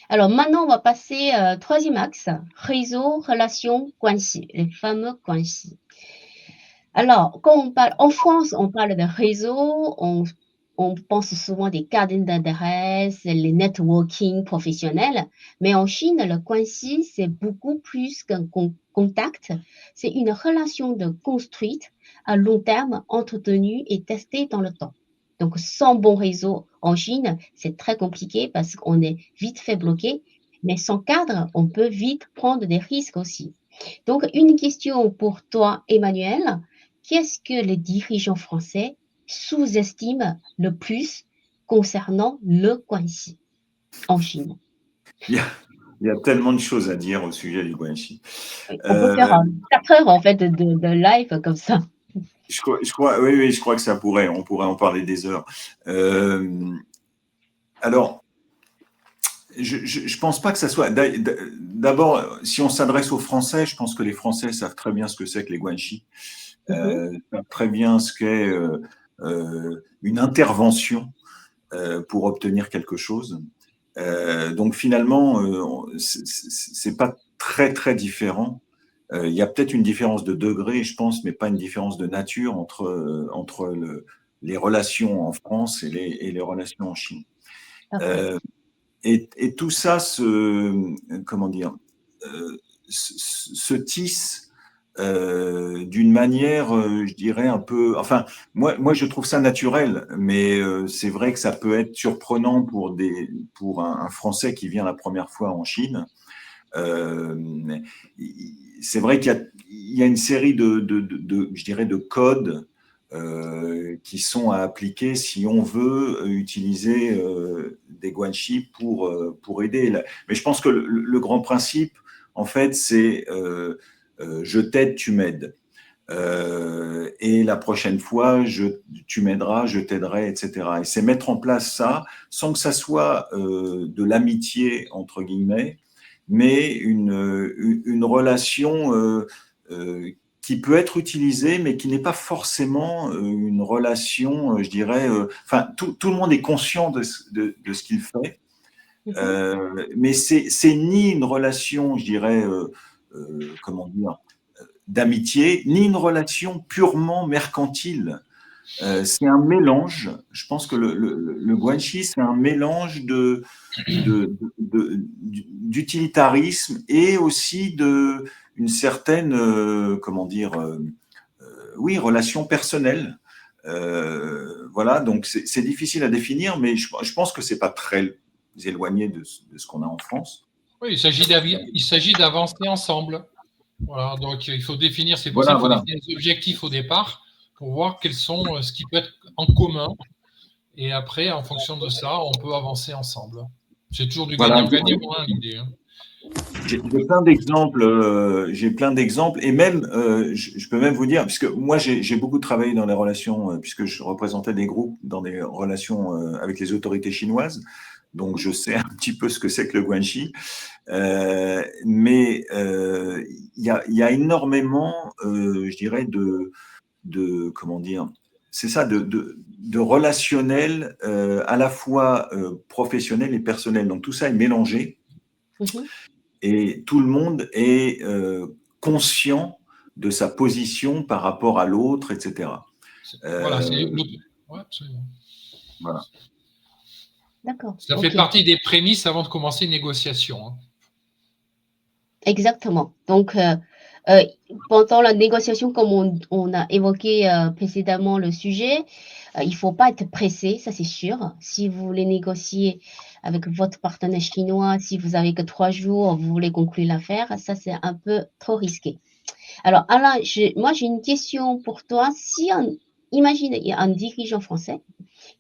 Alors maintenant, on va passer, troisième axe, réseau, relations, 关系, les fameux 关系. Alors, quand on parle en France, on parle de réseau, on pense souvent des cadres d'adresse, les networking professionnels, mais en Chine, le 关系, c'est beaucoup plus qu'un contact, c'est une relation de construite à long terme, entretenue et testée dans le temps. Donc sans bon réseau en Chine, c'est très compliqué parce qu'on est vite fait bloqué, mais sans cadre, on peut vite prendre des risques aussi. Donc une question pour toi, Emmanuel, qu'est-ce que les dirigeants français sous-estiment le plus concernant le Guanxi en Chine? Il y a, il y a tellement de choses à dire au sujet du Guanxi. Oui, on peut faire Euh, 4 heures en fait de live comme ça. oui, je crois que ça pourrait, on pourrait en parler des heures. Alors, je pense pas que ça soit. D'abord, si on s'adresse aux Français, je pense que les Français savent très bien ce que c'est que les Guanxi, Mmh. savent très bien ce qu'est une intervention pour obtenir quelque chose. Donc finalement, c'est pas très très différent. Il y a peut-être une différence de degré, je pense, mais pas une différence de nature entre les relations en France et les relations en Chine. D'accord. Euh, et tout ça comment dire, se tisse d'une manière, je dirais, un peu. Enfin, moi, je trouve ça naturel, mais c'est vrai que ça peut être surprenant pour un Français qui vient la première fois en Chine. Euh, c'est vrai qu'il y a une série je dirais, de codes qui sont à appliquer si on veut utiliser des guanxi pour aider. Mais je pense que le grand principe, en fait, c'est je t'aide, tu m'aides. Et la prochaine fois, tu m'aideras, je t'aiderai, etc. Et c'est mettre en place ça sans que ça soit de l'amitié, entre guillemets, mais une relation qui peut être utilisée, mais qui n'est pas forcément une relation, je dirais, enfin, tout le monde est conscient de ce qu'il fait, Mmh. mais c'est ni une relation, je dirais, comment dire, d'amitié, ni une relation purement mercantile. C'est un mélange. Je pense que le guanxi, c'est un mélange d'utilitarisme et aussi une certaine, comment dire, oui, relation personnelle. Voilà, donc c'est difficile à définir, mais je pense que c'est pas très éloigné de ce qu'on a en France. Oui, il s'agit d'avancer ensemble. Voilà, donc il faut définir, c'est pour ça Voilà, qu'il faut voilà. définir les objectifs au départ pour voir quels sont ce qui peut être en commun. Et après, en fonction de ça, on peut avancer ensemble. C'est toujours du Voilà. gagnant-gagnant, hein, l'idée. Hein. J'ai plein d'exemples, et même, je peux même vous dire, puisque moi j'ai beaucoup travaillé dans les relations, puisque je représentais des groupes dans des relations avec les autorités chinoises, donc je sais un petit peu ce que c'est que le guanxi, mais il y a énormément, je dirais, comment dire, c'est ça, de relationnel à la fois professionnel et personnel. Donc tout ça est mélangé Mmh. et tout le monde est conscient de sa position par rapport à l'autre, etc. Voilà, c'est Euh, ouais, absolument. voilà. D'accord, Ça fait OK. partie des prémices avant de commencer une négociation. Hein. Exactement. Donc heu, pendant la négociation, comme on a évoqué, précédemment le sujet, il faut pas être pressé, ça c'est sûr. Si vous voulez négocier avec votre partenaire chinois, si vous avez que 3 jours, vous voulez conclure l'affaire, ça c'est un peu trop risqué. Alors Alain, j'ai une question pour toi. Si un imagine, il y a un dirigeant français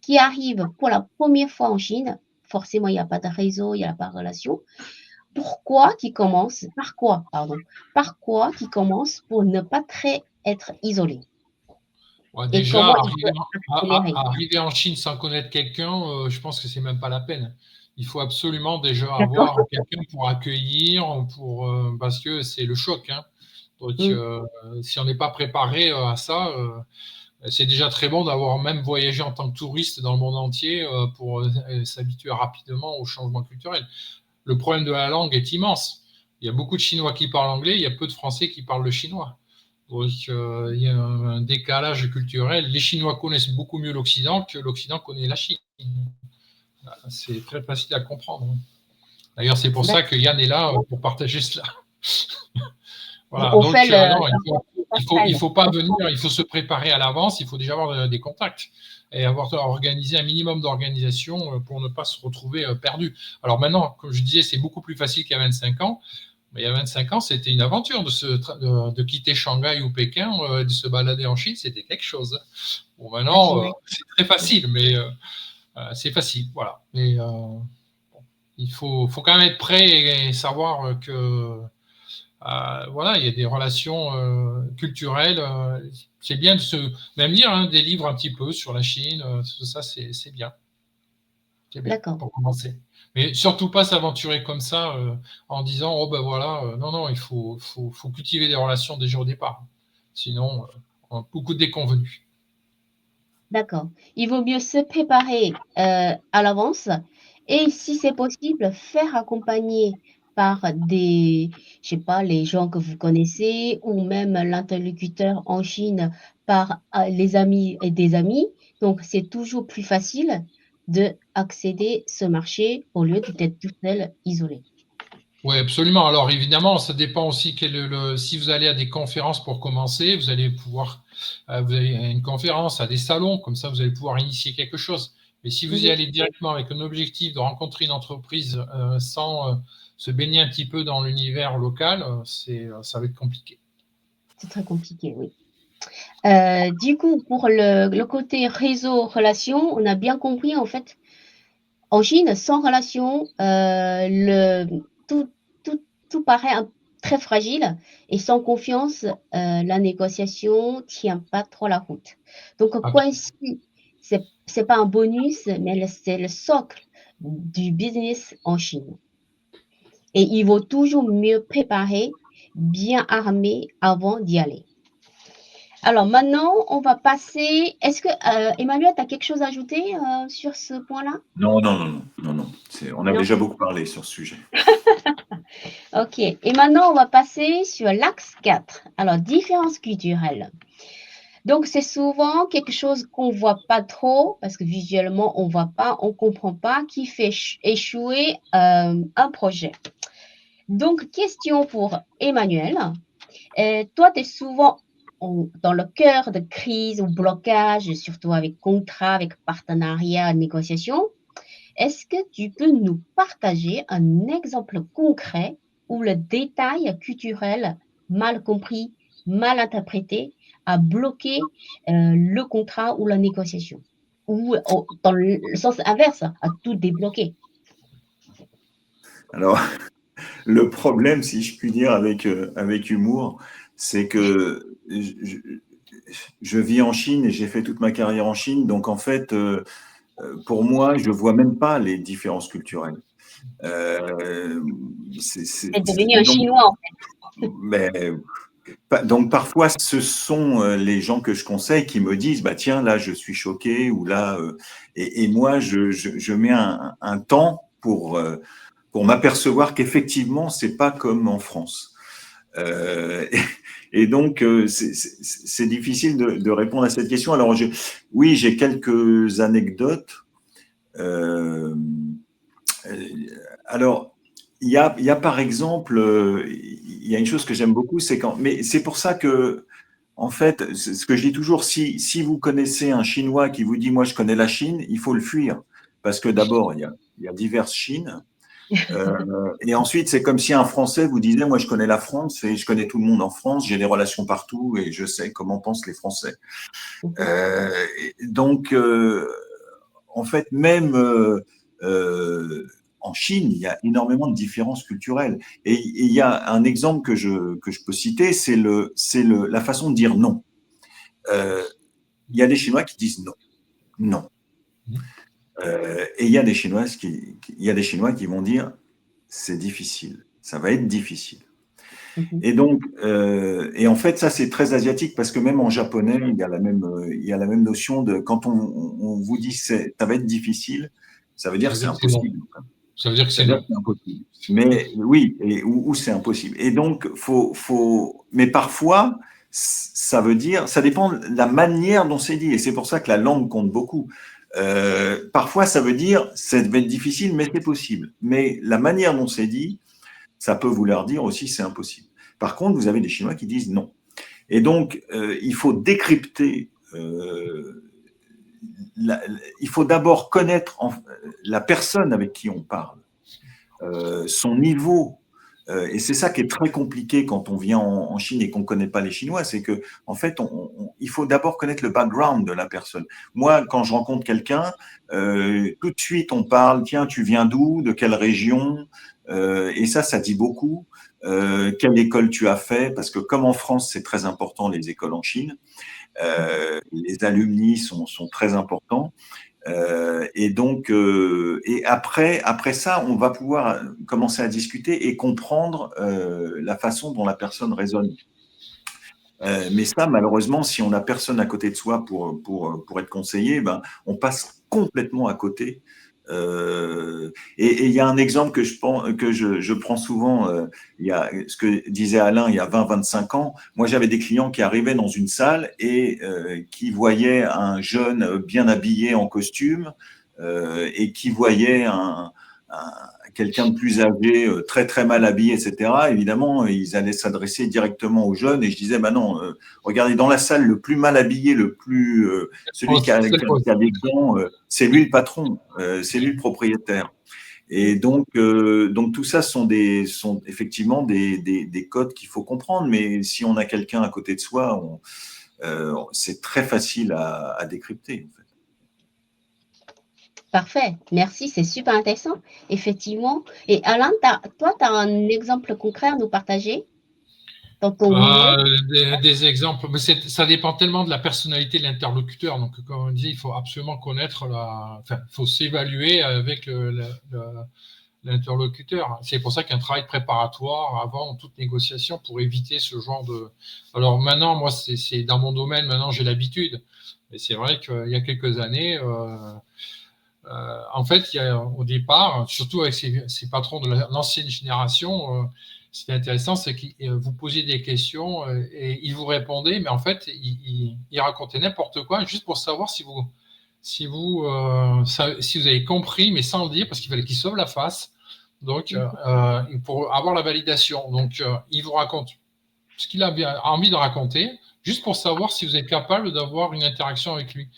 qui arrive pour la première fois en Chine, forcément il y a pas de réseau, il y a pas de relation. Pourquoi qui commence par quoi, pardon, par quoi qui commence pour ne pas très être isolé? Ouais, Et déjà, comment il peut accélérer? arriver en Chine sans connaître quelqu'un, je pense que c'est même pas la peine. Il faut absolument déjà D'accord. avoir quelqu'un pour accueillir, parce que c'est le choc. Hein. Donc, Mmh. si on n'est pas préparé à ça, c'est déjà très bon d'avoir même voyagé en tant que touriste dans le monde entier pour s'habituer rapidement au changement culturel. le problème de la langue est immense. Il y a beaucoup de Chinois qui parlent anglais, il y a peu de Français qui parlent le chinois. Donc, il y a un décalage culturel. Les Chinois connaissent beaucoup mieux l'Occident que l'Occident connaît la Chine. C'est très facile à comprendre. D'ailleurs, c'est pour ça que Yann est là pour partager cela. Voilà. Donc, il faut pas venir, il faut se préparer à l'avance, il faut déjà avoir des contacts et avoir organisé un minimum d'organisation pour ne pas se retrouver perdu. Alors maintenant, comme je disais, c'est beaucoup plus facile qu'il y a 25 ans. Mais il y a 25 ans, c'était une aventure de quitter Shanghai ou Pékin, de se balader en Chine, c'était quelque chose. Bon, maintenant, c'est très facile, mais c'est facile, voilà. Mais il faut quand même être prêt et savoir que voilà, il y a des relations culturelles. C'est bien de même lire des livres un petit peu sur la Chine, tout ça, c'est bien. C'est bien pour commencer. Mais surtout pas s'aventurer comme ça en disant oh ben voilà, non, il faut cultiver des relations déjà au départ. Sinon, beaucoup de déconvenus. D'accord. Il vaut mieux se préparer à l'avance et si c'est possible, faire accompagner par des, je sais pas, les gens que vous connaissez ou même l'interlocuteur en Chine par les amis et des amis. Donc, c'est toujours plus facile d'accéder à ce marché au lieu d'être tout seul, isolé. Oui, absolument. Alors évidemment, ça dépend aussi si vous allez à des conférences pour commencer, vous allez pouvoir, vous allez à une conférence, à des salons, comme ça vous allez pouvoir initier quelque chose. Mais si vous y allez directement avec un objectif de rencontrer une entreprise sans se baigner un petit peu dans l'univers local, ça va être compliqué. C'est très compliqué, oui. Du coup, pour le côté réseau, relation, on a bien compris en fait. En Chine, sans relation, tout paraît très fragile et sans confiance, la négociation tient pas trop la route. Donc, Guanxi, c'est pas un bonus, mais c'est le socle du business en Chine. Et il vaut toujours mieux préparer, bien armé avant d'y aller. Alors maintenant, on va passer. Est-ce que Emmanuel, tu as quelque chose à ajouter sur ce point-là? Non. On a déjà beaucoup parlé sur ce sujet. Ok. Et maintenant, on va passer sur l'axe 4. Alors, différences culturelles. Donc, c'est souvent quelque chose qu'on ne voit pas trop, parce que visuellement, on ne voit pas, on ne comprend pas, qui fait échouer un projet. Donc, question pour Emmanuel. Toi, tu es souvent dans le cœur de crise ou blocage, surtout avec contrat, avec partenariat, négociation. Est-ce que tu peux nous partager un exemple concret où le détail culturel mal compris, mal interprété a bloqué le contrat ou la négociation? Ou dans le sens inverse, a tout débloqué? Alors, le problème, si je puis dire avec humour, c'est que je vis en Chine et j'ai fait toute ma carrière en Chine. Donc, en fait, pour moi, je ne vois même pas les différences culturelles. C'est devenu un Chinois, en fait. Mais, donc, parfois, ce sont les gens que je conseille qui me disent bah, tiens, là, je suis choqué, ou là. Et moi, je mets un temps pour m'apercevoir qu'effectivement, c'est pas comme en France. Et donc, c'est difficile de répondre à cette question. Alors, oui, j'ai quelques anecdotes. Alors, il y a par exemple, il y a une chose que j'aime beaucoup, mais c'est pour ça que, en fait, ce que je dis toujours, si vous connaissez un Chinois qui vous dit, moi, je connais la Chine, il faut le fuir. Parce que d'abord, il y a diverses Chines. Et ensuite, c'est comme si un Français vous disait, moi, je connais la France et je connais tout le monde en France, j'ai des relations partout et je sais comment pensent les Français. Donc, en fait, même en Chine, il y a énormément de différences culturelles. Et il y a un exemple que je peux citer, c'est la façon de dire non. Il y a des Chinois qui disent non. Non. Et il y a des Chinois qui vont dire c'est difficile, ça va être difficile. Et donc, et en fait, ça c'est très asiatique parce que même en japonais, il y a la même notion de quand on vous dit ça va être difficile, ça veut dire c'est impossible. Ça veut dire que c'est C'est-à-dire non. que c'est impossible. Mais oui, ou c'est impossible. Et donc, mais parfois, ça veut dire, ça dépend de la manière dont c'est dit. Et c'est pour ça que la langue compte beaucoup. Parfois, ça veut dire, ça va être difficile, mais c'est possible. Mais la manière dont c'est dit, ça peut vouloir dire aussi c'est impossible. Par contre, vous avez des Chinois qui disent non. Et donc, il faut décrypter. Il faut d'abord connaître la personne avec qui on parle, son niveau. Et c'est ça qui est très compliqué quand on vient en Chine et qu'on ne connaît pas les Chinois, c'est que en fait, il faut d'abord connaître le background de la personne. Moi, quand je rencontre quelqu'un, tout de suite on parle, tiens, tu viens d'où, de quelle région, et ça dit beaucoup. Quelle école tu as fait, parce que comme en France, c'est très important les écoles en Chine, les alumni sont très importants. Et donc, et après ça, on va pouvoir commencer à discuter et comprendre la façon dont la personne raisonne. Mais ça, malheureusement, si on n'a personne à côté de soi pour être conseillé, ben, on passe complètement à côté. Et il y a un exemple que je prends souvent, il y a ce que disait Alain il y a 20-25 ans. Moi, j'avais des clients qui arrivaient dans une salle et qui voyaient un jeune bien habillé en costume et qui voyaient quelqu'un de plus âgé, très très mal habillé, etc. Évidemment, ils allaient s'adresser directement aux jeunes et je disais, bah non, regardez dans la salle, le plus mal habillé, celui qui a des gants, c'est lui le patron, c'est lui le propriétaire. Et donc tout ça sont effectivement des codes qu'il faut comprendre, mais si on a quelqu'un à côté de soi, c'est très facile à décrypter. En fait. Parfait, merci, c'est super intéressant, effectivement. Et Alain, toi, tu as un exemple concret à nous partager dans ton milieu? Des exemples, mais ça dépend tellement de la personnalité de l'interlocuteur. Donc, comme on dit, il faut absolument connaître il faut s'évaluer avec l'interlocuteur. C'est pour ça qu'un travail préparatoire avant toute négociation pour éviter ce genre de. Alors maintenant, moi, c'est dans mon domaine, maintenant j'ai l'habitude. Mais c'est vrai qu'il y a quelques années, en fait, au départ, surtout avec ces patrons de l'ancienne génération, ce qui est intéressant, c'est que vous posiez des questions et ils vous répondaient, mais en fait, ils racontaient n'importe quoi juste pour savoir si vous avez compris, mais sans le dire, parce qu'il fallait qu'ils sauvent la face, donc pour avoir la validation. Donc, il vous raconte ce qu'il a envie de raconter, juste pour savoir si vous êtes capable d'avoir une interaction avec lui.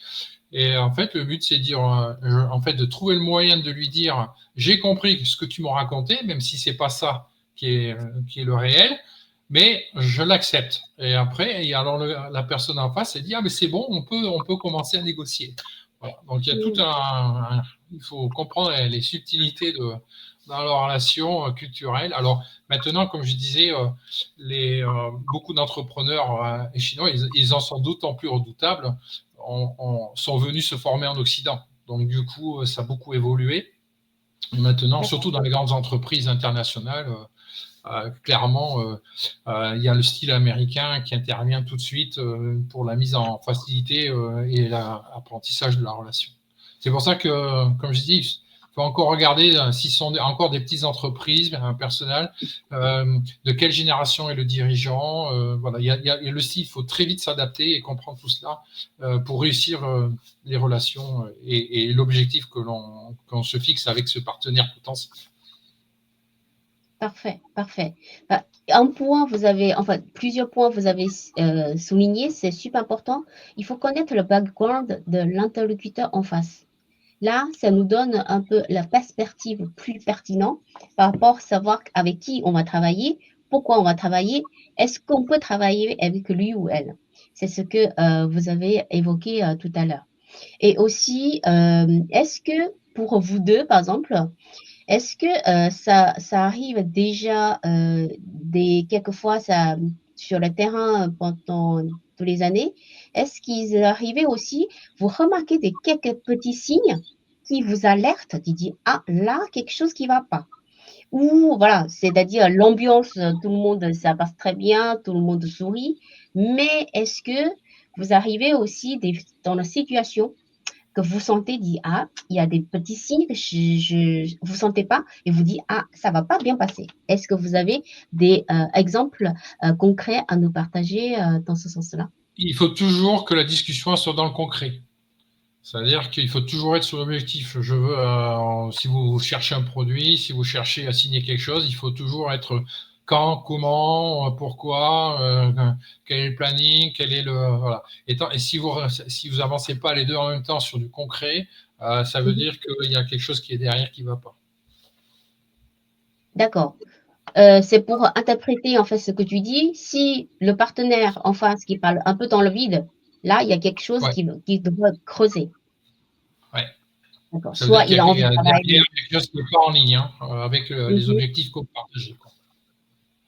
Et en fait, le but, c'est de trouver le moyen de lui dire, j'ai compris ce que tu m'as raconté, même si c'est pas ça qui est le réel, mais je l'accepte. Et après, alors la personne en face, elle dit, ah mais c'est bon, on peut commencer à négocier. Voilà. Donc il y a il faut comprendre les subtilités dans la relation culturelle. Alors maintenant, comme je disais, beaucoup d'entrepreneurs chinois, ils en sont d'autant plus redoutables sont venus se former en Occident. Donc, du coup, ça a beaucoup évolué. Et maintenant, surtout dans les grandes entreprises internationales, clairement, il y a le style américain qui intervient tout de suite pour la mise en facilité et l'apprentissage de la relation. C'est pour ça que, comme je dis, il faut encore regarder s'ils sont encore des petites entreprises, un personnel, de quelle génération est le dirigeant. Voilà, il y a le style, il faut très vite s'adapter et comprendre tout cela pour réussir les relations et l'objectif qu'on se fixe avec ce partenaire potentiel. Parfait, parfait. Plusieurs points vous avez soulignés, c'est super important. Il faut connaître le background de l'interlocuteur en face. Là, ça nous donne un peu la perspective plus pertinente par rapport à savoir avec qui on va travailler, pourquoi on va travailler, est-ce qu'on peut travailler avec lui ou elle. C'est ce que vous avez évoqué tout à l'heure. Et aussi, est-ce que pour vous deux, par exemple, est-ce que ça arrive déjà quelquefois sur le terrain pendant toutes les années, est-ce qu'il est arrivé aussi, vous remarquez quelques petits signes qui vous alertent, qui disent ah là quelque chose qui ne va pas. Ou voilà, c'est-à-dire l'ambiance, tout le monde, ça passe très bien, tout le monde sourit, mais est-ce que vous arrivez aussi dans la situation que vous sentez, dit ah, il y a des petits signes que vous sentez pas et vous dites ah, ça va pas bien passer. Est-ce que vous avez des exemples concrets à nous partager dans ce sens-là? Il faut toujours que la discussion soit dans le concret. C'est-à-dire qu'il faut toujours être sur l'objectif. Je veux, si vous cherchez un produit, si vous cherchez à signer quelque chose, il faut toujours être quand, comment, pourquoi, quel est le planning, quel est le voilà. Et si vous avancez pas les deux en même temps sur du concret, ça veut dire qu'il y a quelque chose qui est derrière qui va pas. D'accord. C'est pour interpréter en fait ce que tu dis. Si le partenaire en face qui parle un peu dans le vide, là, il y a quelque chose Ouais, qui doit creuser. ouais. D'accord. Ça veut dire Soit qu'il il a envie y de a derrière travailler. quelque chose qui n'est pas en ligne avec les Mhm. objectifs qu'on partage.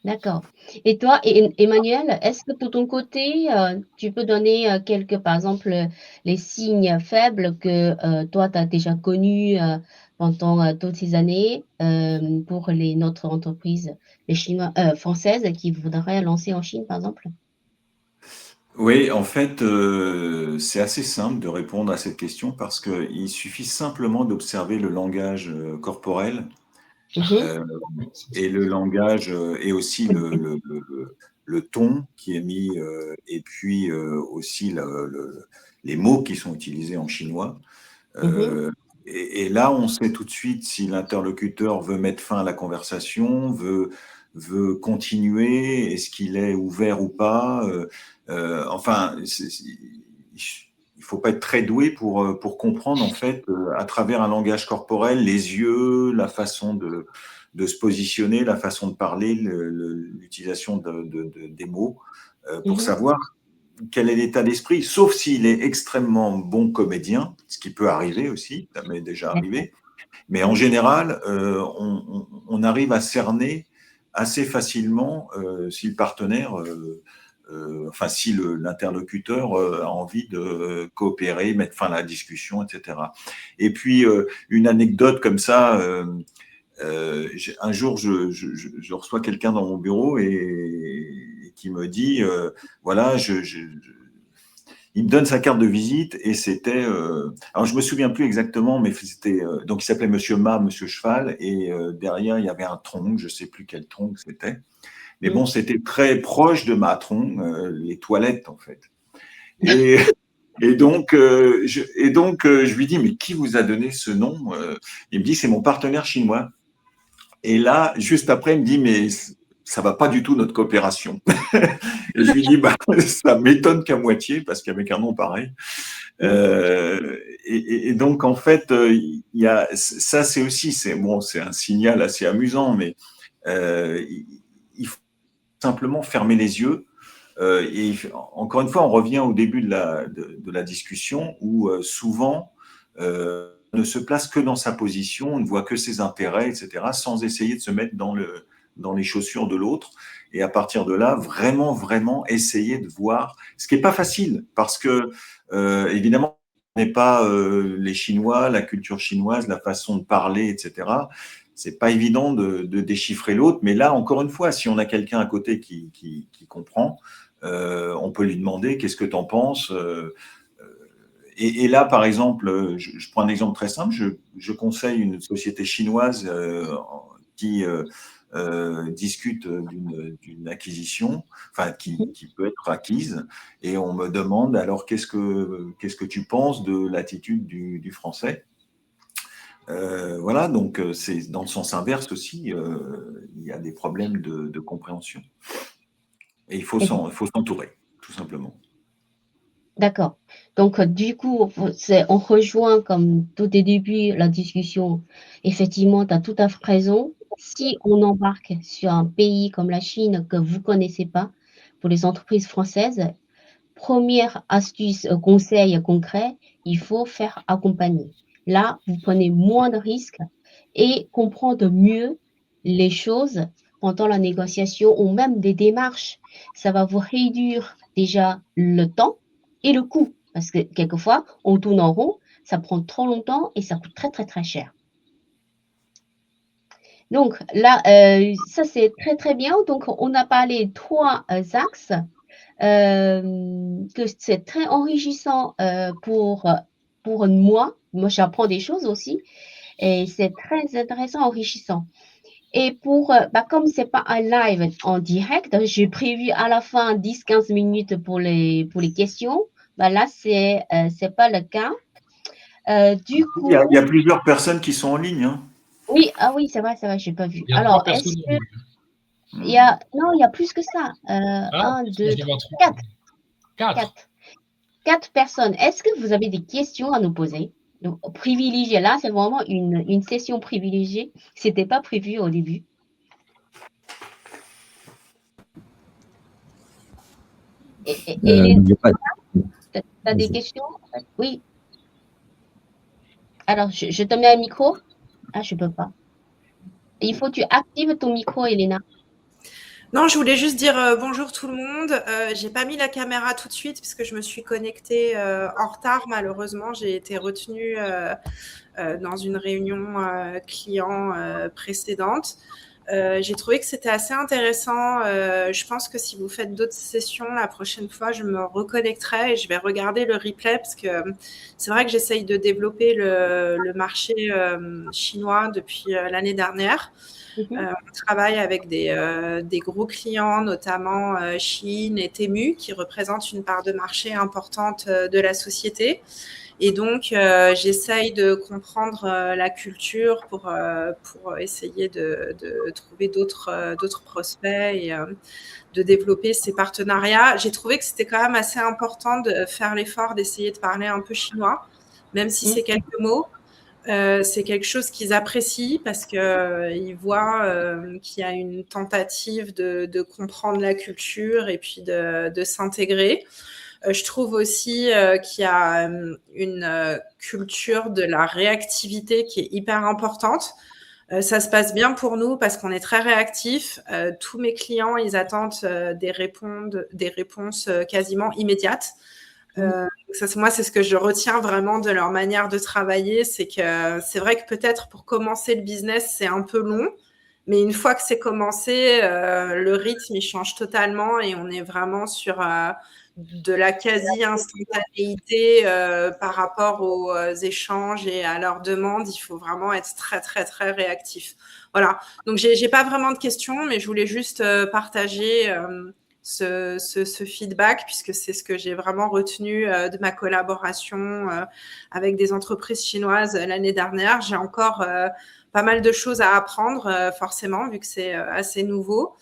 D'accord. Et toi, Emmanuel, est-ce que de ton côté, tu peux donner quelques, par exemple, les signes faibles que toi, tu as déjà connus pendant toutes ces années pour notre entreprise, les Chinois, françaises qui voudraient lancer en Chine, par exemple? Oui, en fait, c'est assez simple de répondre à cette question parce qu'il suffit simplement d'observer le langage corporel Mhm. euh, et le langage et aussi le ton qui est mis et puis aussi les mots qui sont utilisés en chinois. Mhm. Euh, et là, on sait tout de suite si l'interlocuteur veut mettre fin à la conversation, veut continuer, est-ce qu'il est ouvert ou pas. Enfin, il faut pas être très doué pour comprendre, en fait, à travers un langage corporel, les yeux, la façon de se positionner, la façon de parler, l'utilisation des mots, pour Mhm. savoir quel est l'état d'esprit, sauf s'il est extrêmement bon comédien, ce qui peut arriver aussi, ça m'est déjà D'accord. arrivé. Mais en général, on arrive à cerner assez facilement si le partenaire, enfin si l'interlocuteur a envie de coopérer, mettre fin à la discussion, etc. Et puis une anecdote comme ça. Un jour, je reçois quelqu'un dans mon bureau et qui me dit, voilà, il me donne sa carte de visite et c'était, alors je me souviens plus exactement, mais c'était, donc il s'appelait Monsieur Ma, Monsieur Cheval, et derrière il y avait un tronc, je sais plus quel tronc c'était, mais bon, Mhm. c'était très proche de ma tronc, les toilettes en fait. Et, je lui dis, mais qui vous a donné ce nom? Il me dit, c'est mon partenaire chinois. Et là, juste après, il me dit, mais ça va pas du tout notre coopération. Et je lui dis, bah, ça m'étonne qu'à moitié, parce qu'avec un nom pareil. Mhm. Et donc, en fait, il y a, ça, c'est aussi, c'est bon, c'est un signal assez amusant, mais il faut simplement fermer les yeux. Et encore une fois, on revient au début de la discussion où souvent, ne se place que dans sa position, on ne voit que ses intérêts, etc., sans essayer de se mettre dans les chaussures de l'autre. Et à partir de là, vraiment, vraiment essayer de voir, ce qui n'est pas facile, parce que, évidemment, on n'est pas les Chinois, la culture chinoise, la façon de parler, etc. C'est pas évident de déchiffrer l'autre, mais là, encore une fois, si on a quelqu'un à côté qui comprend, on peut lui demander qu'est-ce que tu en penses. Et là, par exemple, je prends un exemple très simple. Je conseille une société chinoise qui discute d'une acquisition, enfin qui peut être acquise, et on me demande alors qu'est-ce que tu penses de l'attitude du français. Voilà, donc c'est dans le sens inverse aussi, il y a des problèmes de compréhension. Et il faut Mhm. s'entourer, tout simplement. D'accord. Donc, du coup, on rejoint comme tout au début la discussion. Effectivement, tu as tout à fait raison. Si on embarque sur un pays comme la Chine que vous connaissez pas, pour les entreprises françaises, première astuce, conseil concret, il faut faire accompagner. Là, vous prenez moins de risques et comprendre mieux les choses pendant la négociation ou même des démarches. Ça va vous réduire déjà le temps et le coût parce que quelquefois, on tourne en rond, ça prend trop longtemps et ça coûte très, très, très cher. Donc là, ça c'est très, très bien. Donc on a parlé 3 axes, que c'est très enrichissant, pour pour moi, j'apprends des choses aussi et c'est très intéressant, enrichissant. Et comme c'est pas un live en direct, j'ai prévu à la fin 10-15 minutes pour les questions. Là, c'est pas le cas. Du coup, Il y a plusieurs personnes qui sont en ligne. Hein. oui, oui, c'est vrai, j'ai pas vu. Il y a Alors, 3 personnes en ligne. il y a, non, il y a plus que ça. Ah, 1, 2, je vais 3, voir 3. 4. 4. 4 personnes. Est-ce que vous avez des questions à nous poser? Donc, privilégié, là, c'est vraiment une session privilégiée. C'était pas prévu au début. Et tu as des questions? Oui. Alors, je te mets un micro. Ah, je peux pas. Il faut que tu actives ton micro, Elena. Non, je voulais juste dire bonjour tout le monde. J'ai pas mis la caméra tout de suite parce que je me suis connectée en retard. Malheureusement, j'ai été retenue dans une réunion client précédente. J'ai trouvé que c'était assez intéressant. Je pense que si vous faites d'autres sessions, la prochaine fois, je me reconnecterai et je vais regarder le replay parce que c'est vrai que j'essaye de développer le marché chinois depuis l'année dernière. On travaille avec des gros clients, notamment Shein et Temu, qui représentent une part de marché importante de la société. Et donc, j'essaye de comprendre la culture pour essayer de trouver d'autres prospects et de développer ces partenariats. J'ai trouvé que c'était quand même assez important de faire l'effort d'essayer de parler un peu chinois, même si c'est quelques mots. C'est quelque chose qu'ils apprécient parce qu'ils voient qu'il y a une tentative de comprendre la culture et puis de s'intégrer. Je trouve aussi qu'il y a une culture de la réactivité qui est hyper importante. Ça se passe bien pour nous parce qu'on est très réactifs. Tous mes clients, ils attendent des réponses quasiment immédiates. Moi, c'est ce que je retiens vraiment de leur manière de travailler, c'est que c'est vrai que peut-être pour commencer le business, c'est un peu long, mais une fois que c'est commencé, le rythme, il change totalement et on est vraiment sur de la quasi-instantanéité par rapport aux échanges et à leurs demandes. Il faut vraiment être très, très, très réactif. Voilà. Donc, j'ai pas vraiment de questions, mais je voulais juste partager ce feedback, puisque c'est ce que j'ai vraiment retenu de ma collaboration avec des entreprises chinoises l'année dernière. J'ai encore pas mal de choses à apprendre, forcément, vu que c'est assez nouveau.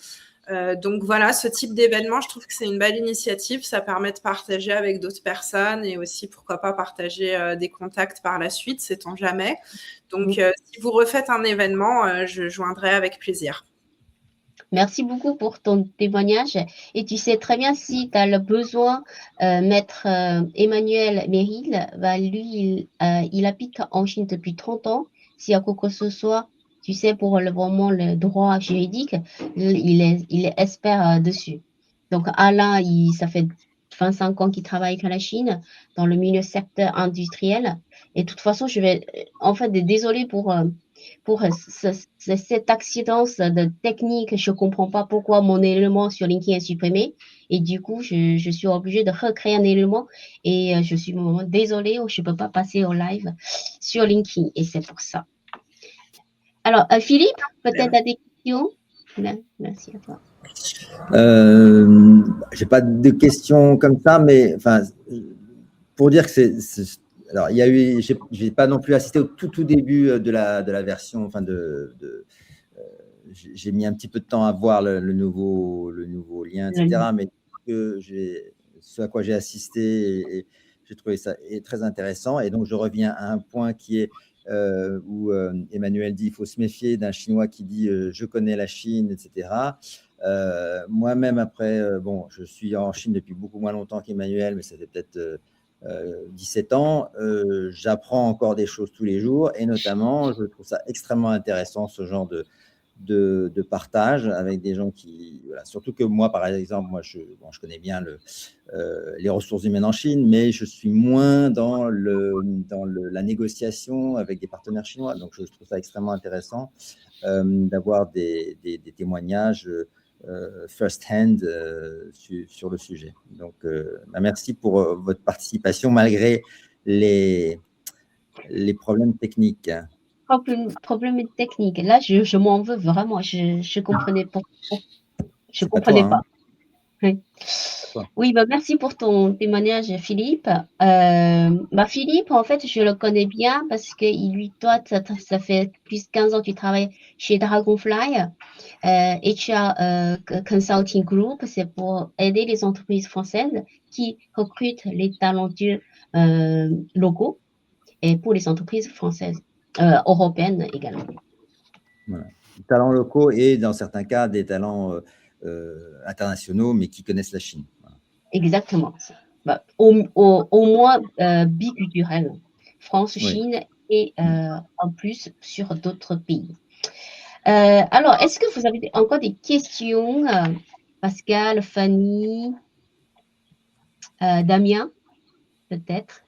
Donc voilà, ce type d'événement, je trouve que c'est une belle initiative. Ça permet de partager avec d'autres personnes et aussi, pourquoi pas, partager des contacts par la suite, sait-on jamais. Donc, si vous refaites un événement, je joindrai avec plaisir. Merci beaucoup pour ton témoignage. Et tu sais très bien, si tu as le besoin, maître Emmanuel Meril, lui, il habite en Chine depuis 30 ans. S'il y a quoi que ce soit, tu sais, pour vraiment le droit juridique, il est expert dessus. Donc, Alain, ça fait 25 ans qu'il travaille avec la Chine dans le milieu secteur industriel. Et de toute façon, désolée pour cet accident de technique, je ne comprends pas pourquoi mon élément sur LinkedIn est supprimé. Et du coup, je suis obligée de recréer un élément et je suis vraiment désolée, je ne peux pas passer au live sur LinkedIn et c'est pour ça. Alors, Philippe, peut-être à des questions? Merci à toi. J'ai pas de questions comme ça, mais enfin, pour dire que alors il y a eu, j'ai pas non plus assisté au tout début de la version, enfin j'ai mis un petit peu de temps à voir le nouveau lien, etc. Mais ce à quoi j'ai assisté, et j'ai trouvé ça très intéressant. Et donc je reviens à un point qui est où Emmanuel dit il faut se méfier d'un Chinois qui dit je connais la Chine, etc. Moi-même, après, je suis en Chine depuis beaucoup moins longtemps qu'Emmanuel, mais ça fait peut-être 17 ans. J'apprends encore des choses tous les jours et notamment, je trouve ça extrêmement intéressant, ce genre de partage avec des gens qui… Voilà, surtout que moi, par exemple, je connais bien les ressources humaines en Chine, mais je suis moins dans la négociation avec des partenaires chinois. Donc, je trouve ça extrêmement intéressant d'avoir des témoignages first-hand sur le sujet. Donc, merci pour votre participation malgré les les problèmes techniques. Problème technique. Là, je m'en veux vraiment. Je comprenais pas. Je C'est pas toi, comprenais pas. hein? Oui. Toi. Oui, bah, merci pour ton témoignage, Philippe. Philippe, en fait, je le connais bien parce que toi, ça fait plus de 15 ans que tu travailles chez Dragonfly, HR Consulting Group. C'est pour aider les entreprises françaises qui recrutent les talentueux locaux et pour les entreprises françaises, européennes également. Voilà. Des talents locaux et dans certains cas des talents internationaux, mais qui connaissent la Chine. Voilà. Exactement. Au moins biculturel. France, Oui. Chine et en plus sur d'autres pays. Alors, est-ce que vous avez encore des questions, Pascal, Fanny, Damien, peut-être?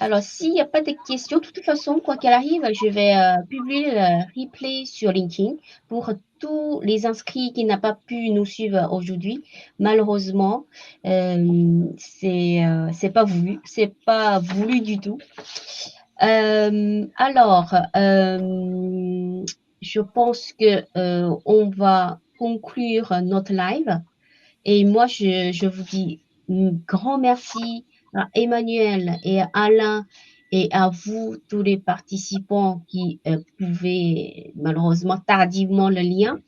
Alors, s'il n'y a pas de questions, de toute façon, quoi qu'il arrive, je vais publier le replay sur LinkedIn pour tous les inscrits qui n'ont pas pu nous suivre aujourd'hui. Malheureusement, c'est pas voulu du tout. Alors, je pense que on va conclure notre live. Et moi, je vous dis un grand merci à Emmanuel et à Alain et à vous, tous les participants qui pouvaient malheureusement tardivement le lien.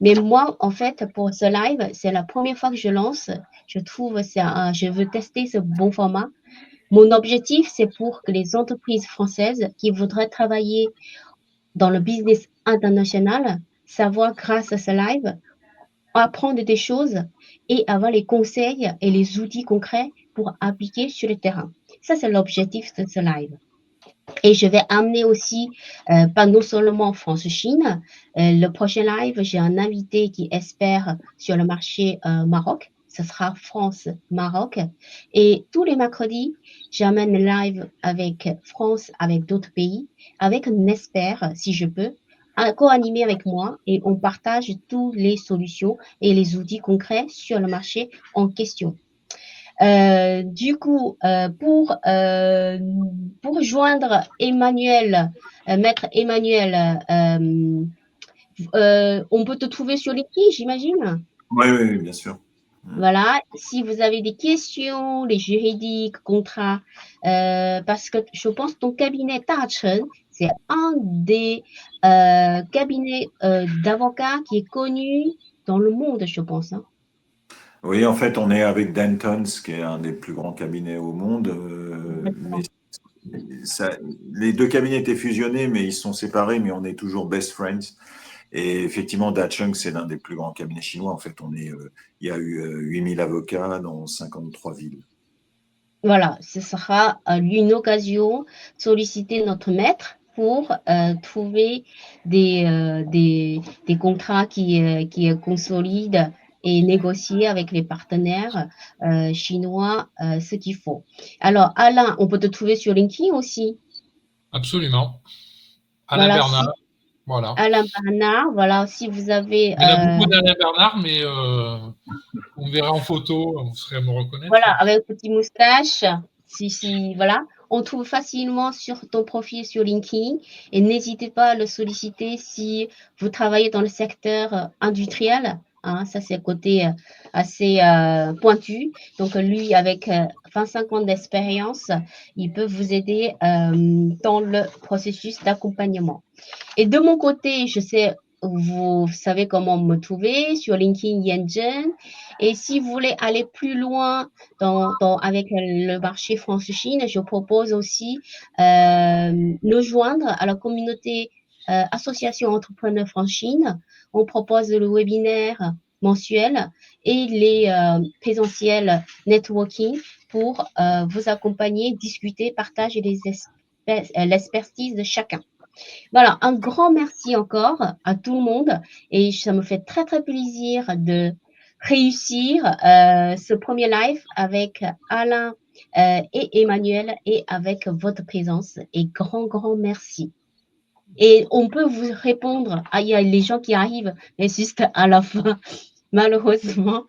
Mais moi, en fait, pour ce live, c'est la première fois que je lance. Je trouve je veux tester ce bon format. Mon objectif, c'est pour que les entreprises françaises qui voudraient travailler dans le business international, savoir grâce à ce live, apprendre des choses et avoir les conseils et les outils concrets pour appliquer sur le terrain. Ça, c'est l'objectif de ce live. Et je vais amener aussi, pas non seulement France-Chine, le prochain live, j'ai un invité qui espère sur le marché Maroc. Ce sera France-Maroc. Et tous les mercredis, j'amène le live avec France, avec d'autres pays, avec un expert, si je peux, co-animé avec moi et on partage toutes les solutions et les outils concrets sur le marché en question. Du coup, pour joindre Emmanuel, Maître Emmanuel, on peut te trouver sur LinkedIn, j'imagine? Oui, bien sûr. Voilà, si vous avez des questions, les juridiques, contrats, parce que je pense que ton cabinet Dachen, c'est un des cabinets d'avocats qui est connu dans le monde, je pense. Hein. Oui, en fait, on est avec Dentons, qui est un des plus grands cabinets au monde. Mais les deux cabinets étaient fusionnés, mais ils sont séparés, mais on est toujours best friends. Et effectivement, Dacheng, c'est l'un des plus grands cabinets chinois. En fait, il y a eu 8000 avocats dans 53 villes. Voilà, ce sera une occasion de solliciter notre maître pour trouver des contrats qui consolident et négocier avec les partenaires chinois ce qu'il faut. Alors, Alain, on peut te trouver sur LinkedIn aussi. Absolument. Alain Bernard. Voilà. Alain Bernard, voilà, si vous avez... Il y en a beaucoup d'Alain Bernard, mais on verra en photo, vous serez à me reconnaître. Voilà, avec petit moustache, voilà. On trouve facilement sur ton profil sur LinkedIn et n'hésitez pas à le solliciter si vous travaillez dans le secteur industriel. Hein, ça, c'est un côté assez pointu. Donc, lui, avec 25 ans d'expérience, il peut vous aider dans le processus d'accompagnement. Et de mon côté, je sais, vous savez comment me trouver sur LinkedIn Yanjen. Et si vous voulez aller plus loin avec le marché France-Chine, je propose aussi nous joindre à la communauté Association Entrepreneurs France-Chine. On propose le webinaire mensuel et les présentiels networking pour vous accompagner, discuter, partager l'expertise de chacun. Voilà, un grand merci encore à tout le monde et ça me fait très très plaisir de réussir ce premier live avec Alain et Emmanuel et avec votre présence et grand merci. Et on peut vous répondre, il y a les gens qui arrivent, mais juste à la fin, malheureusement.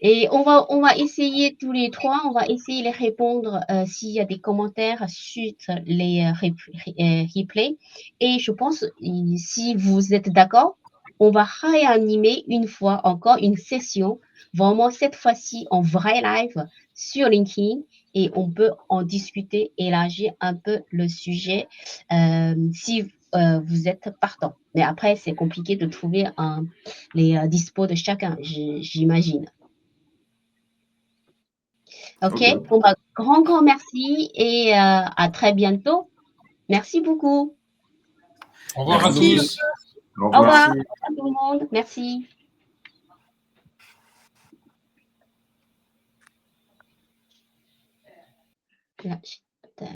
Et on va essayer tous les trois, on va essayer de répondre s'il y a des commentaires suite les replays. Et je pense, si vous êtes d'accord, on va réanimer une fois encore une session, vraiment cette fois-ci en vrai live sur LinkedIn, et on peut en discuter, élargir un peu le sujet si vous êtes partant. Mais après, c'est compliqué de trouver les dispos de chacun, j'imagine. Ok, bon, bah, grand merci et à très bientôt. Merci beaucoup. Au revoir Merci. à tous. Au Au revoir revoir. à tout le monde. Merci. Là,